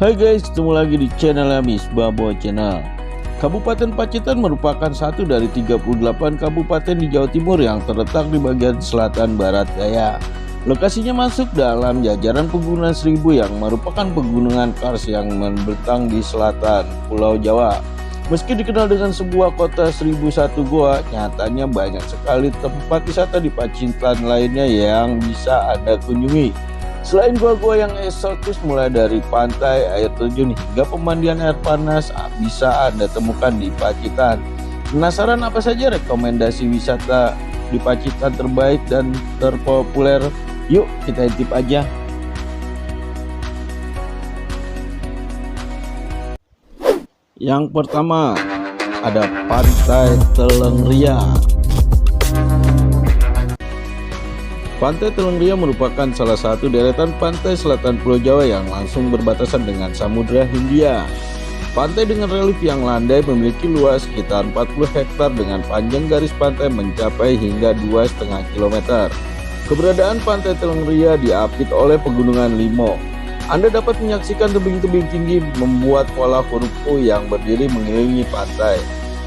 Hai guys, ketemu lagi di channel Misbah Boy Channel. Kabupaten Pacitan merupakan satu dari 38 kabupaten di Jawa Timur yang terletak di bagian selatan barat daya. Lokasinya masuk dalam jajaran pegunungan Seribu yang merupakan pegunungan kars yang membentang di selatan Pulau Jawa. Meski dikenal dengan sebuah kota 1001 goa, nyatanya banyak sekali tempat wisata di Pacitan lainnya yang bisa Anda kunjungi. Selain gua-gua yang eksotis mulai dari pantai, air terjun hingga pemandian air panas bisa Anda temukan di Pacitan. Penasaran apa saja rekomendasi wisata di Pacitan terbaik dan terpopuler? Yuk kita intip aja. Yang pertama ada Pantai Telengria. Pantai Telengria merupakan salah satu deretan pantai selatan Pulau Jawa yang langsung berbatasan dengan Samudra Hindia. Pantai dengan relief yang landai memiliki luas sekitar 40 hektar dengan panjang garis pantai mencapai hingga 2,5 km. Keberadaan Pantai Telengria diapit oleh Pegunungan Limo. Anda dapat menyaksikan tebing-tebing tinggi membuat pola huruf U yang berdiri mengelilingi pantai.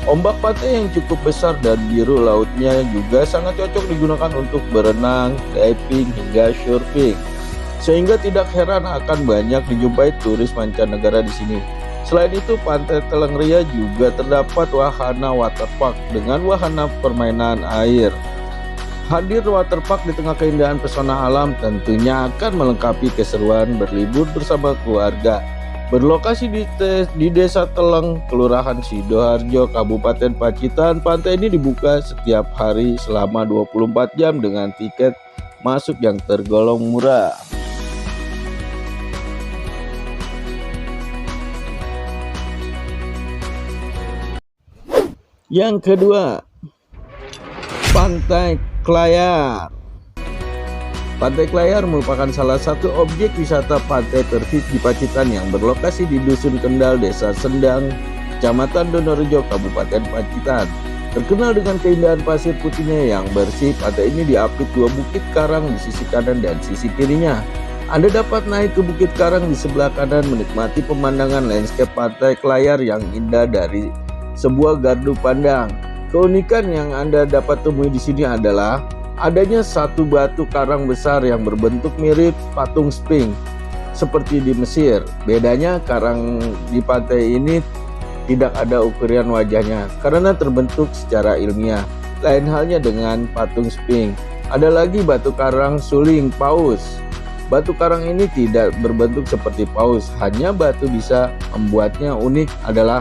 Ombak pantai yang cukup besar dan biru lautnya juga sangat cocok digunakan untuk berenang, diving, hingga surfing. Sehingga tidak heran akan banyak dijumpai turis mancanegara di sini. Selain itu, Pantai Telengria juga terdapat wahana waterpark dengan wahana permainan air. Hadir waterpark di tengah keindahan pesona alam tentunya akan melengkapi keseruan berlibur bersama keluarga. Berlokasi di Desa Teleng, Kelurahan Sidoarjo, Kabupaten Pacitan, pantai ini dibuka setiap hari selama 24 jam dengan tiket masuk yang tergolong murah. Yang kedua, Pantai Klayar. Pantai Klayar merupakan salah satu objek wisata pantai terhits di Pacitan yang berlokasi di Dusun Kendal, Desa Sendang, Kecamatan Donorejo, Kabupaten Pacitan. Terkenal dengan keindahan pasir putihnya yang bersih, pantai ini diapit dua bukit karang di sisi kanan dan sisi kirinya. Anda dapat naik ke bukit karang di sebelah kanan menikmati pemandangan landscape Pantai Klayar yang indah dari sebuah gardu pandang. Keunikan yang Anda dapat temui di sini adalah adanya satu batu karang besar yang berbentuk mirip patung Sphinx seperti di Mesir. Bedanya karang di pantai ini tidak ada ukuran wajahnya karena terbentuk secara ilmiah. Lain halnya dengan patung Sphinx. Ada lagi batu karang suling paus. Batu karang ini tidak berbentuk seperti paus, hanya batu bisa membuatnya unik adalah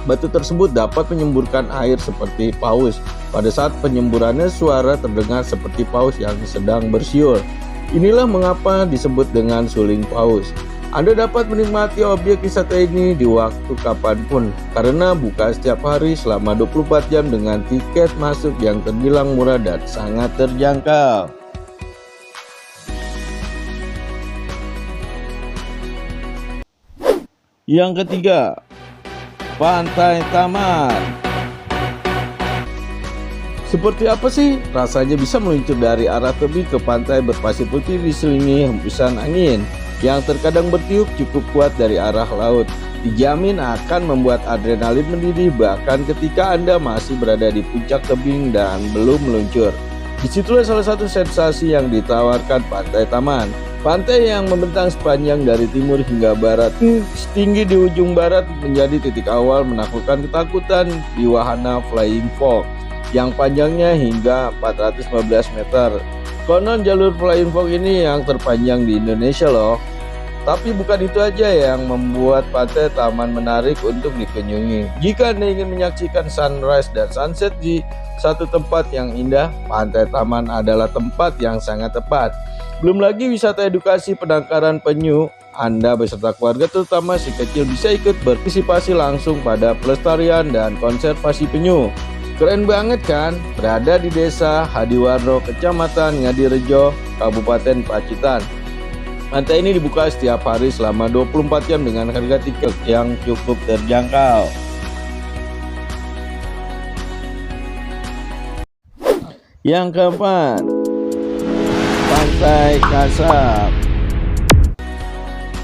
batu tersebut dapat menyemburkan air seperti paus. Pada saat penyemburannya suara terdengar seperti paus yang sedang bersiul. Inilah mengapa disebut dengan suling paus. Anda dapat menikmati objek wisata ini di waktu kapanpun karena buka setiap hari selama 24 jam dengan tiket masuk yang terbilang murah dan sangat terjangkau. Yang ketiga, Pantai Taman. Seperti apa sih rasanya bisa meluncur dari arah tebing ke pantai berpasir putih diselingi hembusan angin yang terkadang bertiup cukup kuat dari arah laut. Dijamin akan membuat adrenalin mendidih bahkan ketika Anda masih berada di puncak tebing dan belum meluncur. Disitulah salah satu sensasi yang ditawarkan Pantai Taman. Pantai yang membentang sepanjang dari timur hingga barat, setinggi di ujung barat menjadi titik awal menaklukkan ketakutan di wahana Flying Fox yang panjangnya hingga 415 meter. Konon jalur Flying Fox ini yang terpanjang di Indonesia loh. Tapi bukan itu aja yang membuat Pantai Taman menarik untuk dikunjungi. Jika Anda ingin menyaksikan sunrise dan sunset di satu tempat yang indah, Pantai Taman adalah tempat yang sangat tepat. Belum lagi wisata edukasi penangkaran penyu. Anda beserta keluarga terutama si kecil bisa ikut berpartisipasi langsung pada pelestarian dan konservasi penyu. Keren banget kan? Berada di Desa Hadiwarno, Kecamatan Ngadirejo, Kabupaten Pacitan. Pantai ini dibuka setiap hari selama 24 jam dengan harga tiket yang cukup terjangkau. Yang keempat, Pantai Kasab.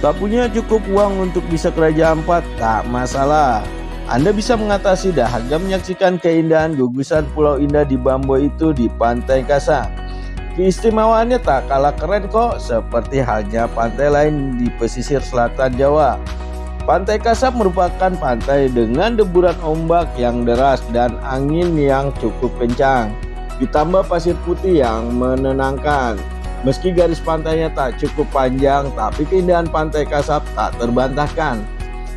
Tak punya cukup uang untuk bisa ke Raja Ampat? Tak masalah. Anda bisa mengatasi dahaga menyaksikan keindahan gugusan Pulau Indah di Bambo itu di Pantai Kasab. Keistimewaannya tak kalah keren kok, seperti halnya pantai lain di pesisir selatan Jawa. Pantai Kasab merupakan pantai dengan deburan ombak yang deras dan angin yang cukup kencang, ditambah pasir putih yang menenangkan. Meski garis pantainya tak cukup panjang, tapi keindahan Pantai Kasab tak terbantahkan.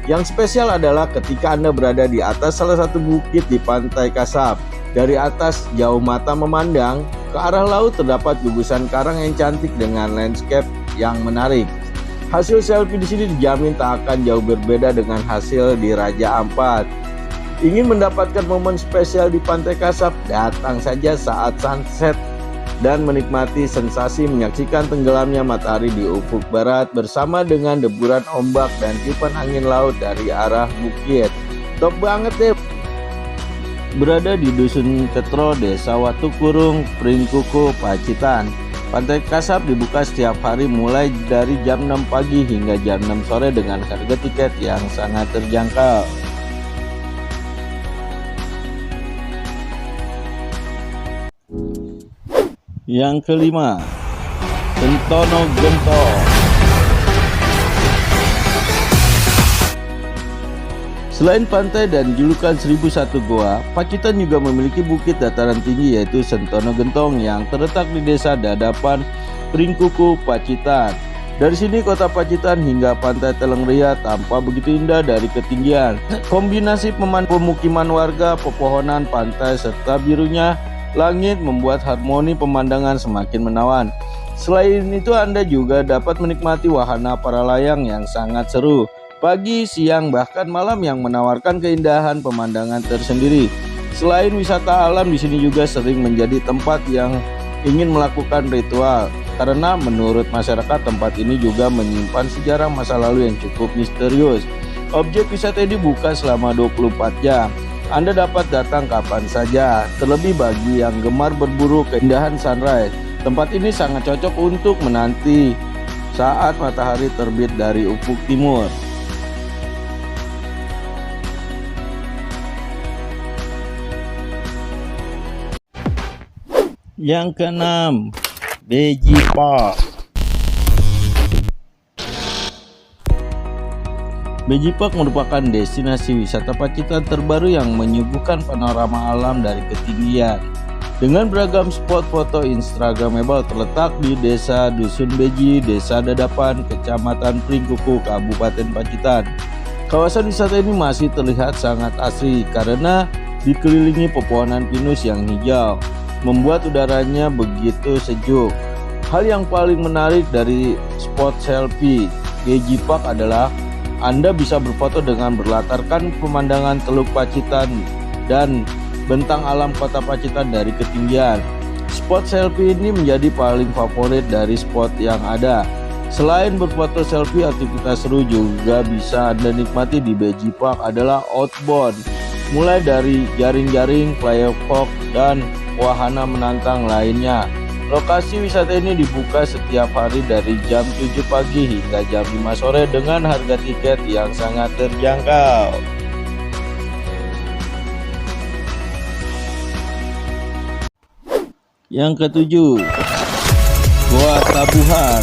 Yang spesial adalah ketika Anda berada di atas salah satu bukit di Pantai Kasab. Dari atas jauh mata memandang, ke arah laut terdapat gugusan karang yang cantik dengan landscape yang menarik. Hasil selfie di sini dijamin tak akan jauh berbeda dengan hasil di Raja Ampat. Ingin mendapatkan momen spesial di Pantai Kasab? Datang saja saat sunset dan menikmati sensasi menyaksikan tenggelamnya matahari di ufuk barat bersama dengan deburan ombak dan tiupan angin laut dari arah bukit. Top banget deh. Berada di Dusun Ketro, Desa Watu Kurung, Pringkuku, Pacitan. Pantai Kasab dibuka setiap hari mulai dari jam 6 pagi hingga jam 6 sore dengan harga tiket yang sangat terjangkau. Yang kelima, Sentono Gentong. Selain pantai dan julukan 1001 Goa, Pacitan juga memiliki bukit dataran tinggi yaitu Sentono Gentong yang terletak di Desa Dadapan, Pringkuku, Pacitan. Dari sini kota Pacitan hingga pantai Telengria tampak begitu indah dari ketinggian. Kombinasi pemukiman warga, pepohonan pantai serta birunya langit membuat harmoni pemandangan semakin menawan. Selain itu Anda juga dapat menikmati wahana para layang yang sangat seru. Pagi, siang, bahkan malam yang menawarkan keindahan pemandangan tersendiri. Selain wisata alam, di sini juga sering menjadi tempat yang ingin melakukan ritual. Karena menurut masyarakat tempat ini juga menyimpan sejarah masa lalu yang cukup misterius. Objek wisata ini buka selama 24 jam. Anda dapat datang kapan saja, terlebih bagi yang gemar berburu keindahan sunrise. Tempat ini sangat cocok untuk menanti saat matahari terbit dari ufuk timur. Yang keenam, Beji Park. Beji Park merupakan destinasi wisata Pacitan terbaru yang menyuguhkan panorama alam dari ketinggian. Dengan beragam spot foto instagramable terletak di Desa Dusun Beji, Desa Dadapan, Kecamatan Pringkuku, Kabupaten Pacitan. Kawasan wisata ini masih terlihat sangat asri karena dikelilingi pepohonan pinus yang hijau, membuat udaranya begitu sejuk. Hal yang paling menarik dari spot selfie Beji Park adalah Anda bisa berfoto dengan berlatarkan pemandangan Teluk Pacitan dan bentang alam kota Pacitan dari ketinggian. Spot selfie ini menjadi paling favorit dari spot yang ada. Selain berfoto selfie, aktivitas seru juga bisa Anda nikmati di Beji Park adalah outbound, mulai dari jaring-jaring, flying-fox, dan wahana menantang lainnya. Lokasi wisata ini dibuka setiap hari dari jam 7 pagi hingga jam 5 sore dengan harga tiket yang sangat terjangkau. Yang ketujuh, Goa Tabuhan.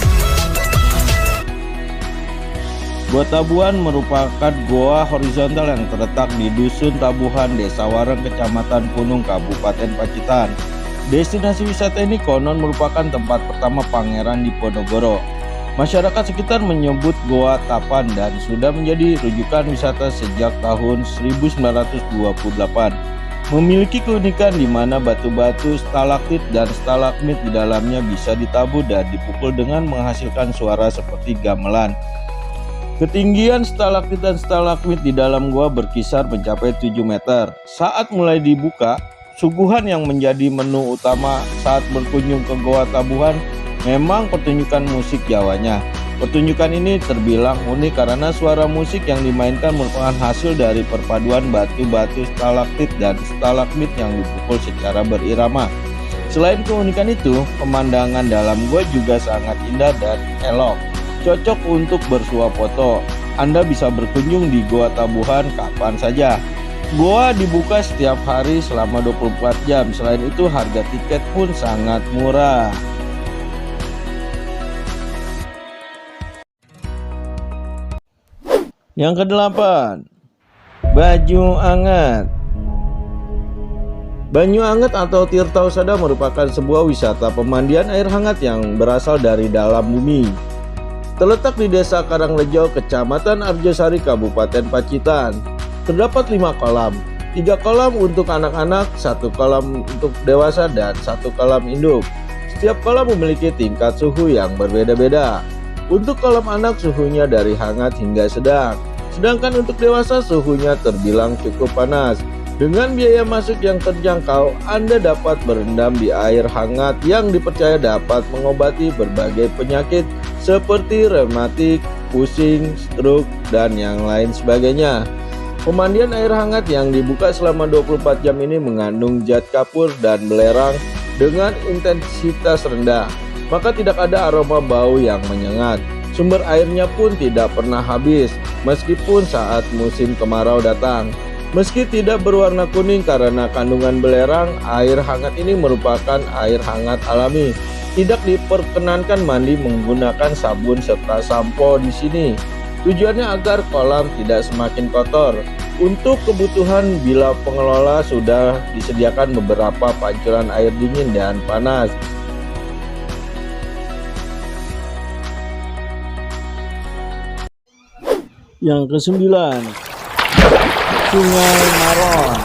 Goa Tabuhan merupakan goa horizontal yang terletak di Dusun Tabuhan, Desa Wareng, Kecamatan Punung, Kabupaten Pacitan. Destinasi wisata ini konon merupakan tempat pertama Pangeran Diponegoro. Masyarakat sekitar menyebut Goa Tapan dan sudah menjadi rujukan wisata sejak tahun 1928. Memiliki keunikan di mana batu-batu stalaktit dan stalagmit di dalamnya bisa ditabuh dan dipukul dengan menghasilkan suara seperti gamelan. Ketinggian stalaktit dan stalagmit di dalam goa berkisar mencapai 7 meter. Saat mulai dibuka, suguhan yang menjadi menu utama saat berkunjung ke Goa Tabuhan memang pertunjukan musik Jawanya. Pertunjukan ini terbilang unik karena suara musik yang dimainkan merupakan hasil dari perpaduan batu-batu stalaktit dan stalagmit yang dipukul secara berirama. Selain keunikan itu, pemandangan dalam gua juga sangat indah dan elok. cocok untuk bersuah foto. Anda bisa berkunjung di Goa Tabuhan kapan saja. Goa dibuka setiap hari selama 24 jam. Selain itu harga tiket pun sangat murah. Yang kedelapan, Banyu Anget. Banyu Anget atau Tirta Husada merupakan sebuah wisata pemandian air hangat yang berasal dari dalam bumi. Terletak di Desa Karangrejo, Kecamatan Arjosari, Kabupaten Pacitan. Terdapat 5 kolam, 3 kolam untuk anak-anak, 1 kolam untuk dewasa, dan 1 kolam induk. Setiap kolam memiliki tingkat suhu yang berbeda-beda. Untuk kolam anak suhunya dari hangat hingga sedang, sedangkan untuk dewasa suhunya terbilang cukup panas. Dengan biaya masuk yang terjangkau, Anda dapat berendam di air hangat yang dipercaya dapat mengobati berbagai penyakit seperti rematik, pusing, stroke, dan yang lain sebagainya. Pemandian air hangat yang dibuka selama 24 jam ini mengandung zat kapur dan belerang dengan intensitas rendah, maka tidak ada aroma bau yang menyengat. Sumber airnya pun tidak pernah habis, meskipun saat musim kemarau datang. Meski tidak berwarna kuning karena kandungan belerang, air hangat ini merupakan air hangat alami. Tidak diperkenankan mandi menggunakan sabun serta sampo di sini. Tujuannya agar kolam tidak semakin kotor. Untuk kebutuhan bila pengelola sudah disediakan beberapa pancuran air dingin dan panas. Yang kesembilan, Sungai Maron.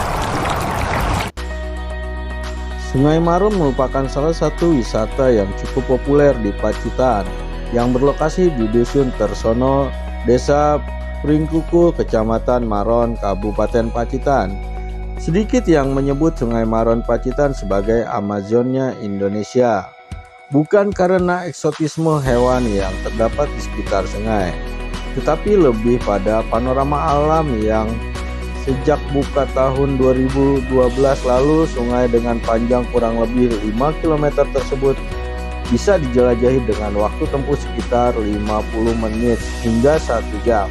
Sungai Maron merupakan salah satu wisata yang cukup populer di Pacitan, yang berlokasi di Dusun Tersono, Desa Pringkuku, Kecamatan Maron, Kabupaten Pacitan. Sedikit yang menyebut Sungai Maron Pacitan sebagai Amazonnya Indonesia, bukan karena eksotisme hewan yang terdapat di sekitar sungai, tetapi lebih pada panorama alam yang sejak buka tahun 2012 lalu, sungai dengan panjang kurang lebih 5 km tersebut bisa dijelajahi dengan waktu tempuh sekitar 50 menit hingga 1 jam.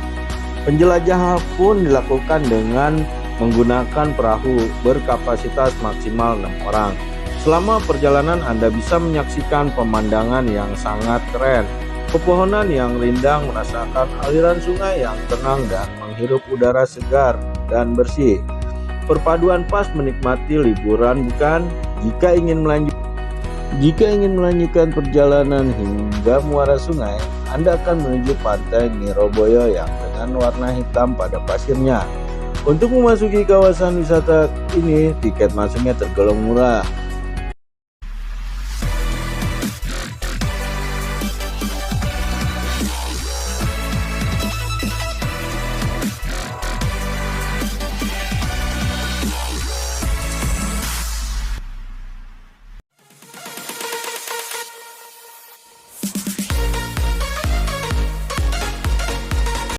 Penjelajahan pun dilakukan dengan menggunakan perahu berkapasitas maksimal 6 orang. Selama perjalanan Anda bisa menyaksikan pemandangan yang sangat keren, pepohonan yang rindang, merasakan aliran sungai yang tenang dan menghirup udara segar dan bersih. Perpaduan pas menikmati liburan, bukan? Jika ingin melanjutkan perjalanan hingga muara sungai, Anda akan menuju pantai Niroboyo yang dengan warna hitam pada pasirnya. Untuk memasuki kawasan wisata ini, tiket masuknya tergolong murah,